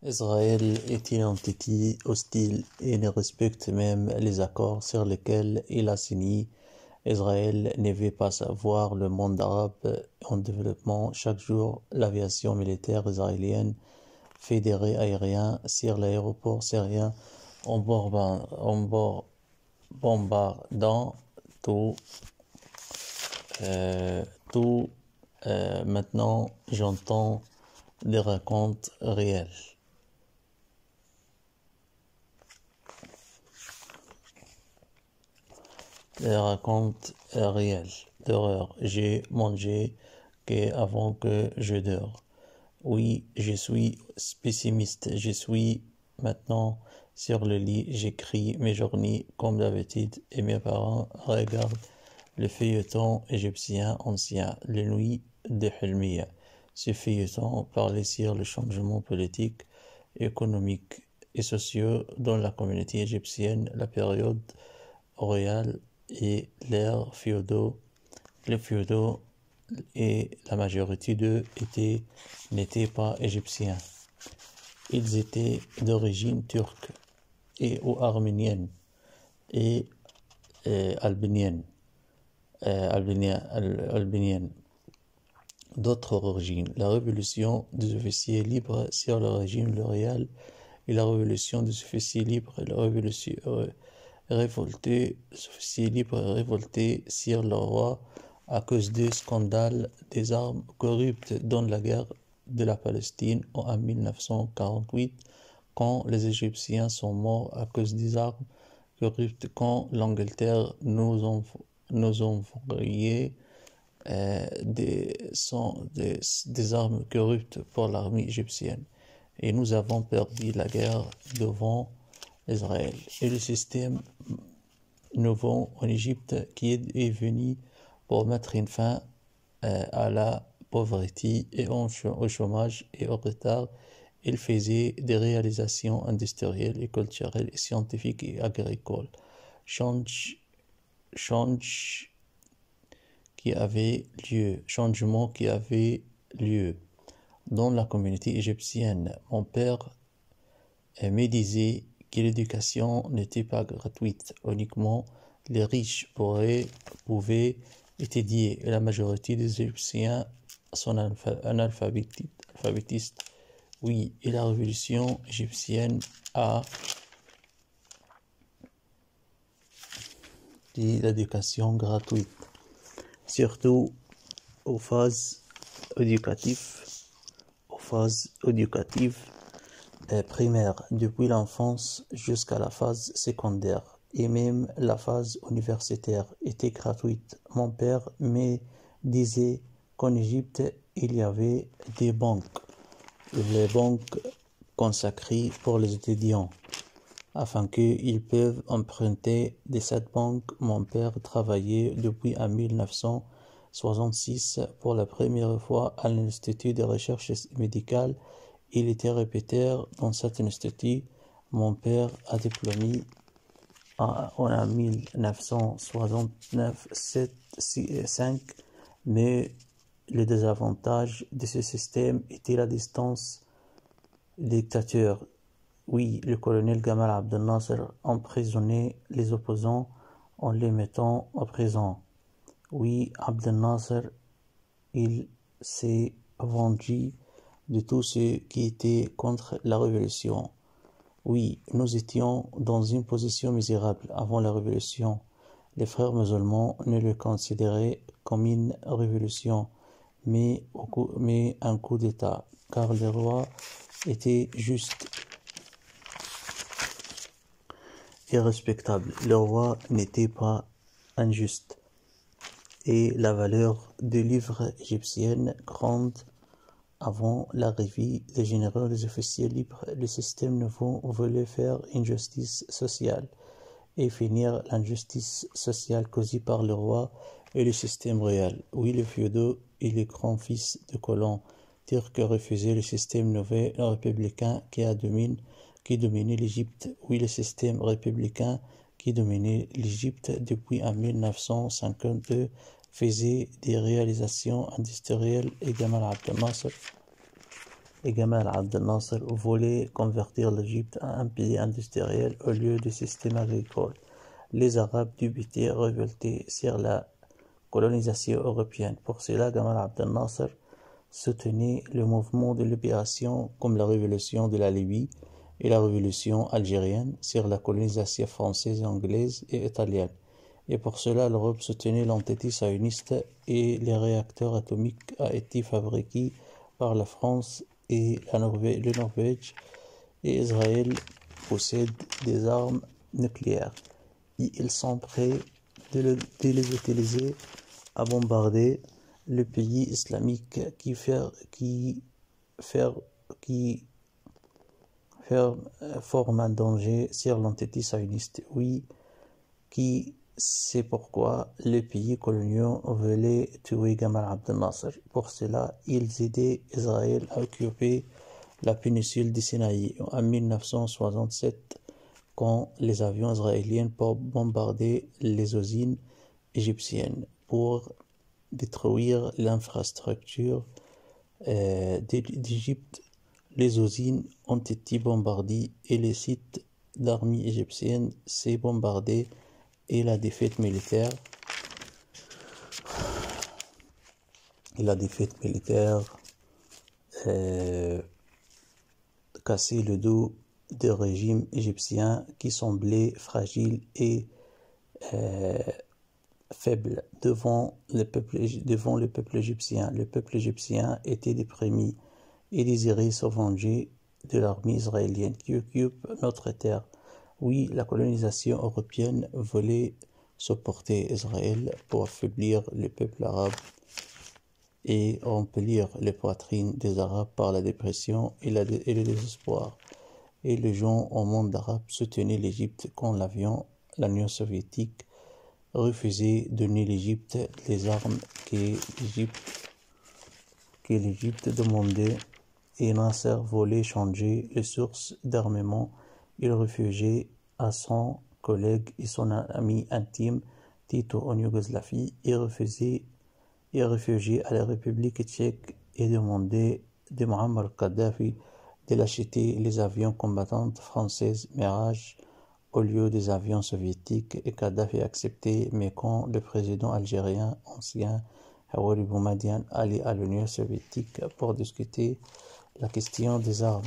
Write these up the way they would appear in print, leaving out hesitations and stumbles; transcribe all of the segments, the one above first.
Israël est une entité hostile et ne respecte même les accords sur lesquels il a signé. Israël ne veut pas savoir le monde arabe en développement. Chaque jour, l'aviation militaire israélienne fait des raids aériens sur l'aéroport syrien en bombardant tout. euh, tout Maintenant, j'entends des racontes réels. Des racontes réels d'horreur. J'ai mangé avant que je dors. Oui, je suis pessimiste. Je suis maintenant sur le lit. J'écris mes journées comme d'habitude et mes parents regardent le feuilleton égyptien ancien, les nuits de Hilmiya. Ce feuilleton parlait sur le changement politique, économique et social dans la communauté égyptienne, la période royale et l'ère féodaux. Les féodaux et la majorité d'eux n'étaient pas égyptiens. Ils étaient d'origine turque et ou arménienne et albanienne. D'autres origines. La révolution des officiers libres sur le régime royal et la révolution des officiers libres et la révolution révoltés sur le roi à cause du scandale des armes corruptes dans la guerre de la Palestine en 1948, quand les Égyptiens sont morts à cause des armes corruptes, quand l'Angleterre nous envoyait des armes corruptes pour l'armée égyptienne. Et nous avons perdu la guerre devant Israël. Et le système nouveau en Égypte qui est venu pour mettre une fin à la pauvreté et au chômage et au retard. Il faisait des réalisations industrielles et culturelles et scientifiques et agricoles. Changement qui avait lieu dans la communauté égyptienne. Mon père me disait que l'éducation n'était pas gratuite, uniquement les riches pouvaient étudier et la majorité des Égyptiens sont analphabétistes. Oui, et la révolution égyptienne a dit l'éducation gratuite, surtout aux phases éducatives primaires, depuis l'enfance jusqu'à la phase secondaire, et même la phase universitaire était gratuite. Mon père me disait qu'en Égypte, il y avait des banques, les banques consacrées pour les étudiants, afin qu'ils peuvent emprunter de cette banque. Mon père travaillait depuis 1966 pour la première fois à l'Institut de recherche médicale. Il était répéteur dans cet institut. Mon père a diplômé en 1969-5, mais le désavantage de ce système était la distance dictateur. Oui, le colonel Gamal Abdel Nasser emprisonnait les opposants en les mettant en prison. Oui, Abdel Nasser, il s'est vengé de tous ceux qui étaient contre la révolution. Oui, nous étions dans une position misérable avant la révolution. Les frères musulmans ne le considéraient comme une révolution, mais un coup d'État, car le roi était juste et respectable. Le roi n'était pas injuste. Et la valeur des livres égyptiennes grande avant l'arrivée des généraux des officiers libres. Le système nouveau voulait faire une justice sociale et finir l'injustice sociale causée par le roi et le système réel. Oui, les féodaux et les grands-fils de colons turcs refusaient le système nouveau républicain qui dominait l'Égypte. Oui, le système républicain qui dominait l'Égypte depuis 1952 faisait des réalisations industrielles et Gamal Abdel Nasser et Gamal Abdel Nasser voulaient convertir l'Égypte en un pays industriel au lieu de système agricole. Les Arabes débutés révoltés sur la colonisation européenne. Pour cela, Gamal Abdel Nasser soutenait le mouvement de libération comme la révolution de la Libye et la révolution algérienne sur la colonisation française, anglaise et italienne. Et pour cela, l'Europe soutenait l'entité sioniste et les réacteurs atomiques a été fabriqués par la France et le Norvège et Israël possède des armes nucléaires. Et ils sont prêts de les utiliser à bombarder le pays islamique qui forme un danger sur l'entité sioniste. Oui, c'est pourquoi les pays coloniaux voulaient tuer Gamal Abdel Nasser. Pour cela, ils aidaient Israël à occuper la péninsule du Sinaï. En 1967, quand les avions israéliens bombardaient les usines égyptiennes pour détruire l'infrastructure d'Égypte, les usines ont été bombardées et les sites d'armée égyptienne s'est bombardé et la défaite militaire cassé le dos du régime égyptien qui semblait fragile et faible devant le peuple égyptien. Le peuple égyptien était déprimé et désirait se venger de l'armée israélienne qui occupe notre terre. Oui, la colonisation européenne voulait supporter Israël pour affaiblir le peuple arabe et remplir les poitrines des Arabes par la dépression et le désespoir. Et les gens au monde arabe soutenaient l'Égypte quand l'Union soviétique refusait de donner l'Égypte les armes que l'Égypte demandait et Nasser voulait changer les sources d'armement. Il réfugiait à son collègue et son ami intime Tito en Yougoslavie et réfugié à la République tchèque et demandait de Muammar Kadhafi de l'acheter les avions combattants françaises Mirage au lieu des avions soviétiques et Kadhafi acceptait, mais quand le président algérien ancien Hawari Boumediene allait à l'Union soviétique pour discuter la question des armes.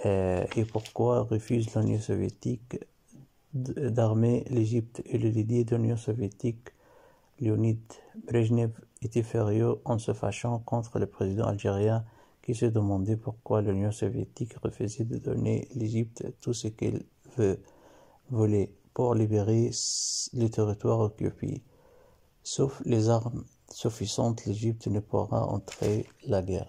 Et pourquoi refuse l'Union soviétique d'armer l'Égypte et le leader de l'Union soviétique, Leonid Brejnev, était furieux en se fâchant contre le président algérien qui se demandait pourquoi l'Union soviétique refusait de donner l'Égypte tout ce qu'elle voulait pour libérer les territoires occupés. Sauf les armes suffisantes, l'Égypte ne pourra entrer la guerre.